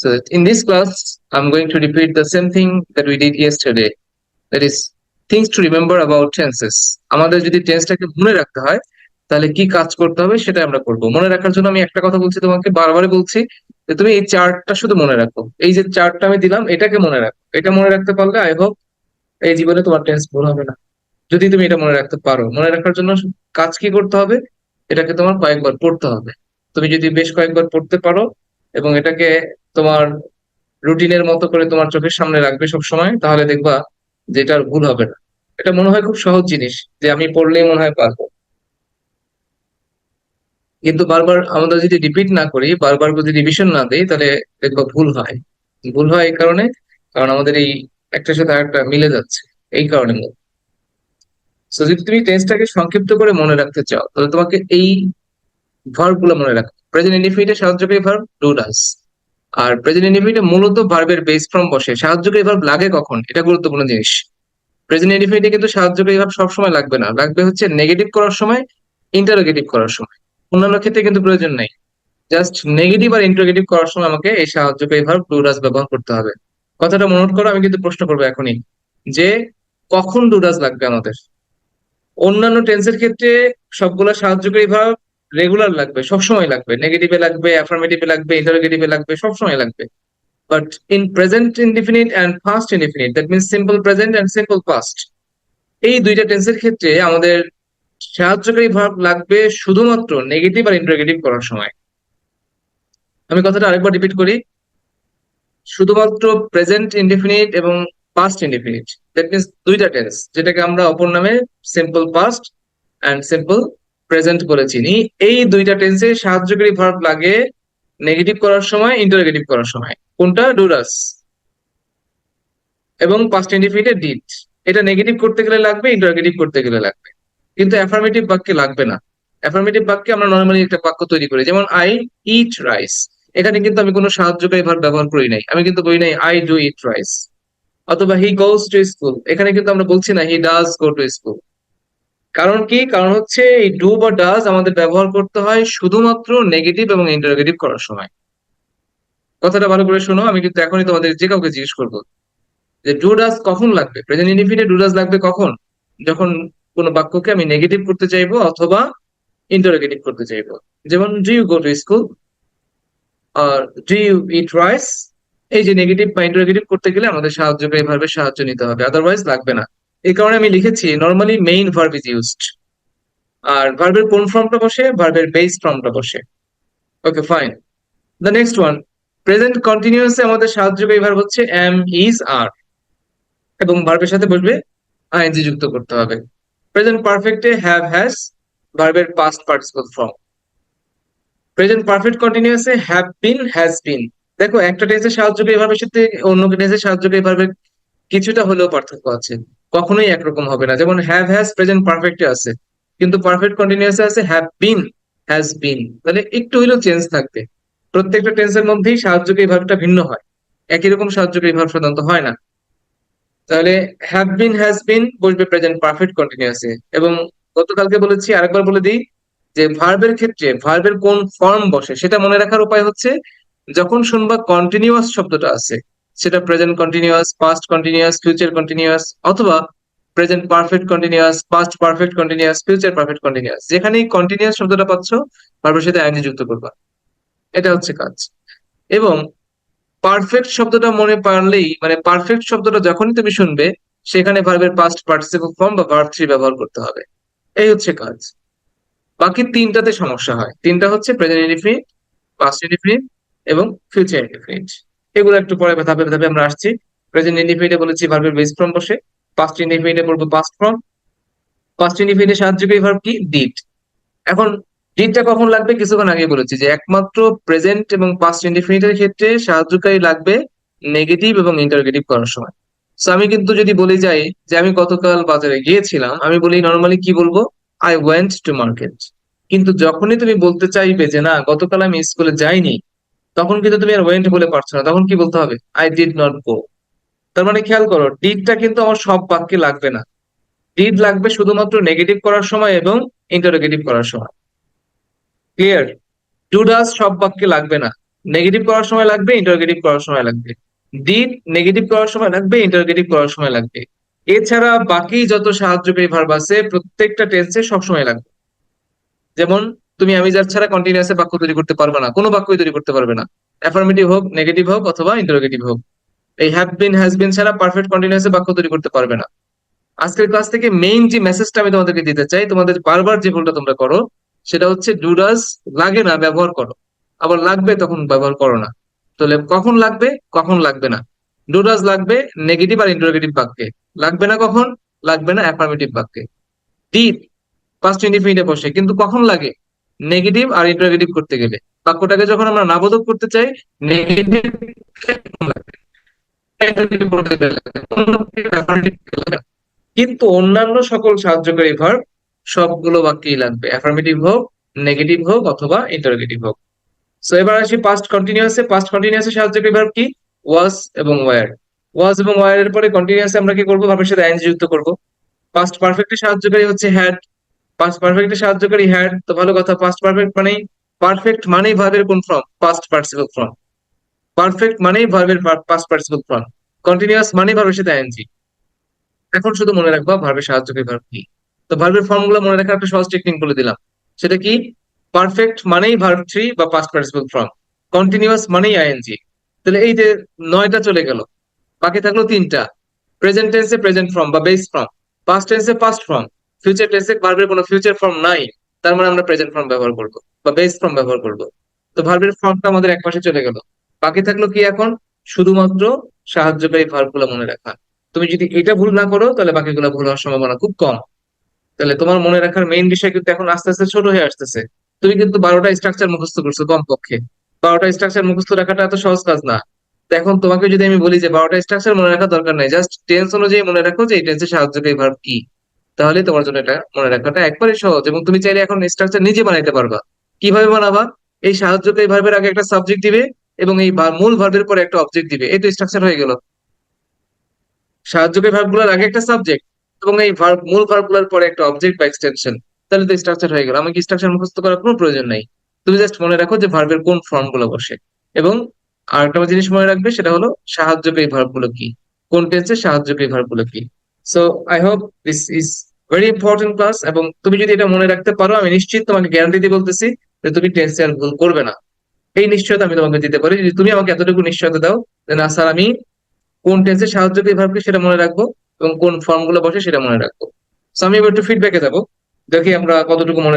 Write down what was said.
So in this class, I'm going to repeat the same thing that we did yesterday. That is things to remember about tenses. আমাদের যদি টেন্সটাকে মনে রাখতে হয় তাহলে কি কাজ করতে হবে সেটা আমরা করব। মনে রাখার জন্য আমি একটা কথা বলছি, তোমাকে বারবারই বলছি যে তুমি এই চার্টটা শুধু মনে রাখো। এই যে চার্টটা আমি দিলাম এটাকে মনে রাখো। এটা মনে রাখতে পারলে আই হোপ এই জীবনে তোমার টেন্স ভুল হবে না। যদি তুমি এটা মনে রাখতে পারো, মনে রাখার জন্য কাজ কি করতে হবে? এটাকে তোমার কয়েকবার পড়তে হবে। তুমি যদি বেশ কয়েকবার পড়তে পারো এবং এটাকে তোমার রুটিনের মতো করে তোমার চোখের সামনে রাখবে সব সময়, তাহলে দেখবা যে এটা আর ভুল হবে না। এটা মনে হয় খুব সহজ জিনিস যে আমি পড়লেই মনে হয় পারবো, কিন্তু বারবার আমরা যদি রিপিট না করি, বারবার যদি রিভিশন না দিই, তাহলে দেখবা ভুল হয়। ভুল হয় এই কারণে, কারণ আমাদের এই একটার সাথে আরেকটা মিলে যাচ্ছে, এই কারণে। তো যদি তুমি টেন্সটাকে সংক্ষিপ্ত করে মনে রাখতে চাও তাহলে তোমাকে এই ভার্ব গুলো মনে রাখো। প্রেজেন্ট ইনডিফিনিটে সাহায্যকারী ভার্ব ডু ডাজ। আর প্রেজেন্ট ইনডিফিনিটে মূলত ভার্বের বেস ফর্ম বসে। সাহায্যকারী ভার্ব লাগে কখন, এটা গুরুত্বপূর্ণ জিনিস। প্রেজেন্ট ইনডিফিনিটে কিন্তু সাহায্যকারী ভার্ব সবসময় লাগবে না, লাগবে হচ্ছে নেগেটিভ করার সময়, ইন্টারোগেটিভ করার সময়। অন্যান্য ক্ষেত্রে কিন্তু প্রয়োজন নেই। জাস্ট নেগেটিভ আর ইন্টারোগেটিভ করার সময় আমাকে এই সাহায্যকারী ভার্ব ডু ডাজ ব্যবহার করতে হবে। কথাটা মনে করো, আমি কিন্তু প্রশ্ন করবো এখনই যে কখন ডু ডাজ লাগবে আমাদের। অন্যান্য টেন্সের ক্ষেত্রে সবগুলা সাহায্যকারী ভার্ব রেগুলার লাগবে, সবসময় লাগবে, নেগেটিভে লাগবে, অ্যাফার্মেটিভে লাগবে, ইন্টারোগেটিভে লাগবে, সবসময় লাগবে। But in present indefinite and past indefinite, that means simple present and simple past, এই দুইটা টেন্সের ক্ষেত্রে আমাদের সাহায্যকারী ভার্ব লাগবে শুধুমাত্র নেগেটিভ আর ইন্টারোগেটিভ করার সময়। আমি কথাটা আরেকবার রিপিট করি, শুধুমাত্র প্রেজেন্ট ইনডিফিনিট এবং পাস্ট ইনডিফিনিট, দ্যাট মিনস দুইটা টেন্স যেটাকে আমরা অপর নামে simple past and simple present করে চিনি, এই দুইটা টেন্সে সাহায্যকারী ভার্ব লাগে নেগেটিভ করার সময়, ইন্টারোগেটিভ করার সময়। কোনটা? Do does. এবং পাস্ট ইনডিফিনিটে ডিড। এটা নেগেটিভ করতে গেলে লাগবে, ইন্টারোগেটিভ করতে গেলে লাগবে, কিন্তু অ্যাফার্মেটিভ বাক্যে লাগবে না। অ্যাফার্মেটিভ বাক্যে আমরা নর্মালি একটা বাক্য তৈরি করি, যেমন আই ইট রাইস। এখানে কিন্তু আমি কোনো সাহায্যকারী ভার্ব ব্যবহার করি নাই, আমি কিন্তু বলি নাই আই ডু ইট রাইস। অথবা হি গোজ টু স্কুল, এখানে কিন্তু আমরা বলছি না he does go to school. কারণ কি? কারণ হচ্ছে এই ডু বা ডাজ আমাদের ব্যবহার করতে হয় শুধুমাত্র নেগেটিভ এবং ইন্টারোগেটিভ করার সময়। কথাটা ভালো করে শোনো, আমি কিন্তু এখনই তোমাদের যে কাউকে জিজ্ঞেস করবো যে ডু ডাজ কখন লাগবে। প্রেজেন্ট ইনডিফিনিটে ডু ডাজ লাগবে কখন? যখন কোনো বাক্যকে আমি নেগেটিভ করতে চাইবো অথবা ইন্টারোগেটিভ করতে চাইবো। যেমন do you go to school আর ডু ইউ ইট রাইস, এই যে নেগেটিভ বা ইন্টারোগেটিভ করতে গেলে আমাদের সাহায্যকারী ভার্বের সাহায্য নিতে হবে, আদারওয়াইজ লাগবে না। এই কারণে আমি লিখেছি normally main verb is used. আর ভার্বের কোন ফর্মটা বসে? ভার্বের বেস ফর্মটা বসে। Okay, fine. The next one, present কন্টিনিউয়াসে আমাদের সাহায্যকারী ভার্ব হচ্ছে এম, ইজ, আর, এবং ভার্বের সাথে বসবে আইএনজি যুক্ত করতে হবে। প্রেজেন্ট পারফেক্টে হ্যাভ, হ্যাজ ভার্বের past participle form. Present perfect কন্টিনিউয়াসে হ্যাভ বিন, হ্যাজ বিন। দেখো, একটা টেন্সের সাহায্যকারী ভার্বের সাথে অন্য টেন্সের সাহায্যকারী ভার্বের কিছুটা হলেও পার্থক্য আছে, কখনোই একরকম হবে না। যেমন হ্যাভ, হ্যাজ প্রেজেন্ট পারফেক্টে আছে, কিন্তু পারফেক্ট কন্টিনিউয়াসে আছে হ্যাভ বিন, হ্যাজ বিন, তাহলে একটু হলেও চেঞ্জ থাকবে। প্রত্যেকটা টেন্সের মধ্যেই সাহায্যকারী ভার্বটা ভিন্ন হয়, একই রকম সাহায্যকারী ভার্ব সাধারণত হয় না। তাহলে হ্যাভ বিন, হ্যাজ বিন বসবে প্রেজেন্ট পারফেক্ট কন্টিনিউয়াসে। এবং গতকালকে বলেছি, আরেকবার বলে দিই, যে ভার্বের ক্ষেত্রে ভার্বের কোন ফর্ম বসে সেটা মনে রাখার উপায় হচ্ছে যখন শুনবা কন্টিনিউয়াস শব্দটা আছে, সেটা present continuous, past continuous, future continuous, অথবা present perfect continuous, past perfect continuous, future perfect continuous, যেখানেই কন্টিনিউয়াস শব্দটা পাচ্ছ ভার্বের সাথে আইএনজি যুক্ত করবা। এটা হচ্ছে কাজ। এবং পারফেক্ট শব্দটা মনে পারলেই, মানে পারফেক্ট শব্দটা যখনই তুমি শুনবে সেখানে ভার্বের পাস্ট পার্টিসিপল ফর্ম বা ভার্ব থ্রি ব্যবহার করতে হবে। এই হচ্ছে কাজ। বাকি তিনটাতে সমস্যা হয়। তিনটা হচ্ছে প্রেজেন্ট ইনডিফিনিট, পাস্ট ইনডিফিনিট এবং ফিউচার ইনডিফিনিট। এগুলো একটু পরে ধাপে ধাপে আমরা আসছি। প্রেজেন্ট ইনডিফিনিটে বলেছি ভার্বের বেস ফর্ম বসে, পাস্ট ইনডিফিনিটে বলবো পাস্ট ফর্ম। পাস্ট ইনডিফিনিটে সাহায্যকারী ভার্ব কি? ডিড। এখন ডিডটা কখন লাগবে? কিছুক্ষণ আগে বলেছি যে একমাত্র প্রেজেন্ট এবং পাস্ট ইনডিফিনিটের ক্ষেত্রে সাহায্যকারী লাগবে নেগেটিভ এবং ইন্টারোগেটিভ করার সময়। সো আমি কিন্তু যদি বলে যাই যে আমি গতকাল বাজারে গিয়েছিলাম, আমি বলি নর্মালি কি বলবো? I went to market. কিন্তু যখনই তুমি বলতে চাইবে যে না গতকাল আমি স্কুলে যাইনি, তখন কিন্তু তুমি আর ওয়েন্ট বলে পারছো না, তখন কি বলতে হবে? I did not go. তার মানে খেয়াল করো, ডিডটা কিন্তু আমার সব বাক্যে লাগবে না। ডিড লাগবে শুধুমাত্র নেগেটিভ করার সময় এবং ইন্টারোগেটিভ করার সময়। ক্লিয়ার? ডু ডাজ সব বাক্যে লাগবে না। নেগেটিভ করার সময় লাগবে, ইন্টারোগেটিভ করার সময় লাগবে। ডিড নেগেটিভ করার সময় লাগবে, ইন্টারোগেটিভ করার সময় লাগবে। এছাড়া বাকি যত সাহায্যকারী ভার্ব আছে প্রত্যেকটা টেন্সে সবসময় লাগবে। যেমন তুমি আমি যার ছাড়া কন্টিনিউয়াসে বাক্য তৈরি করতে পারবে না, কোনো বাক্যই তৈরি করতে পারবে না, অ্যাফার্মেটিভ হোক, নেগেটিভ হোক অথবা ইন্টারোগেটিভ হোক। এই হ্যাভ বিন হ্যাজ বিন ছাড়া পারফেক্ট কন্টিনিউয়াসে বাক্য তৈরি করতে পারবে না। আজকের ক্লাস থেকে মেইন যে মেসেজটা আমি তোমাদেরকে দিতে চাই, তোমাদের বারবার যে ভুলটা তোমরা করো সেটা হচ্ছে ডু ডাজ লাগে না ব্যবহার করো, আবার লাগবে তখন ব্যবহার করো না। তাহলে কখন লাগবে, কখন লাগবে না? ডু ডাজ লাগবে নেগেটিভ আর ইন্টারোগেটিভ বাক্যে, লাগবে না কখন? লাগবে না অ্যাফার্মেটিভ বাক্যে। ডিড পাস্ট ইনডিফিনিটে বসে, কিন্তু কখন লাগে? নেগেটিভ আর ইন্টারোগেটিভ করতে গেলে। বাক্যটাকে যখন আমরা নাবোধক করতে চাই, নেগেটিভ কিন্তু অন্যান্য সকল সাহায্যকারী ভার্ব সবগুলো বাক্যেই লাগবে, অ্যাফার্মেটিভ হোক, নেগেটিভ হোক অথবা ইন্টারোগেটিভ হোক। সো এবার আসি পাস্ট কন্টিনিউয়াসে। পাস্ট কন্টিনিউয়াসে সাহায্যকারী ভার্ব কি? ওয়াজ এবং ওয়্যার। ওয়াজ এবং ওয়্যার এর পরে কন্টিনিউয়াসে আমরা কি করবো? ভার্বের সাথে আইএনজি যুক্ত করব। পাস্ট পারফেক্টের সাহায্যকারী হচ্ছে হ্যাড। পাস্ট পারফেক্টের সাহায্যকারী হ্যাড, তো ভালো কথা। পাস্ট পারফেক্ট মানেই, পারফেক্ট মানেই ভার্বের কোন form? Past participle form. Perfect মানেই ভার্বের পাস্ট পার্টিসিপল ফর্ম। কন্টিনিউয়াস মানেই ভার্বের সাথে আইএনজি। এখন শুধু মনে রাখবা ভার্বের সাহায্যকারী ভার্ব কি। তো ভার্বের ফর্ম গুলো মনে রাখার একটা সহজ টেকনিক বলে দিলাম। সেটা কি? পারফেক্ট মানেই ভার্ব থ্রি বা পাস্ট পার্টিসিপল ফর্ম, কন্টিনিউয়াস মানেই আইএনজি। তাহলে এই যে 9টা চলে গেল, বাকি থাকলো 3টা। প্রেজেন্ট টেন্সে প্রেজেন্ট ফর্ম বা বেস ফর্ম, পাস্ট টেন্সে পাস্ট ফর্ম, ফিউচার টেন্সে ভার্বের কোনো ফিউচার ফর্ম নাই, তার মানে আমরা প্রেজেন্ট ফর্ম ব্যবহার করব বা বেস ফর্ম ব্যবহার করব। তো ভার্বের ফর্মটা আমাদের একপাশে চলে গেল, বাকি থাকলো কি এখন? শুধুমাত্র সাহায্যকারী ভার্ব গুলো মনে রাখা। তুমি যদি এটা ভুল না করো তাহলে বাকিগুলো ভুল হওয়ার সম্ভাবনা খুব কম। তাহলে তোমার মনে রাখার মেইন বিষয় কিন্তু এখন আস্তে আস্তে ছোট হয়ে আসতেছে। তুমি কিন্তু 12টা স্ট্রাকচার মুখস্থ করছো কমপক্ষে। 12টা স্ট্রাকচার মুখস্থ রাখাটা এত সহজ কাজ না। তো এখন তোমাকে যদি আমি বলি যে 12টা স্ট্রাকচার মনে রাখার দরকার নাই, জাস্ট টেন্স অনুযায়ী মনে রাখো যে এই টেন্সে সাহায্যকারী ভার্ব কি, তাহলে তোমার জন্য এটা মনে রাখাটা একবারে সহজ। এবং তুমি চাইলে এখন স্ট্রাকচার নিজে বানাইতে পারবা। কিভাবে বানাবা? এই সাহায্যকারী ভার্বের আগে একটা সাবজেক্ট দিবে এবং এই মূল ভার্বের পরে একটা অবজেক্ট দিবে, এই তো স্ট্রাকচার হয়ে গেল। সাহায্যকারী ভার্ব গুলোর আগে একটা সাবজেক্ট এবং এই ভার্ব মূল ভার্ব গুলোর পরে একটা অবজেক্ট বা এক্সটেনশন, তাহলে তো স্ট্রাকচার হয়ে গেল। আমাকে স্ট্রাকচার মুখস্থ করার কোনো প্রয়োজন নাই। তুমি জাস্ট মনে রাখো যে ভার্বের কোন ফর্ম গুলো বসে। এবং আরেকটা জিনিস মনে রাখবে, সেটা হলো সাহায্যকারী ভার্ব গুলো কি, কোন টেন্সে সাহায্যকারী ভার্ব গুলো কি। So I hope this is very important class, এবং তুমি যদি এটা মনে রাখতে পারো আমি নিশ্চিত তোমাকে গ্যারান্টি দিয়ে বলতেছি যে তুমি টেন্সে আর ভুল করবে না। এই নিশ্চয়তা আমি তোমাকে দিতে পারি যদি তুমি আমাকে এতটুকু নিশ্চয়তা দাও যে না স্যার, আমি কোন টেন্সে সাহায্যকারী ভার্ব কি সেটা মনে রাখবো এবং কোন ফর্ম গুলো বসে সেটা মনে রাখবো। So আমি এবার একটু ফিডব্যাকে যাবো, দেখি আমরা কতটুকু মনে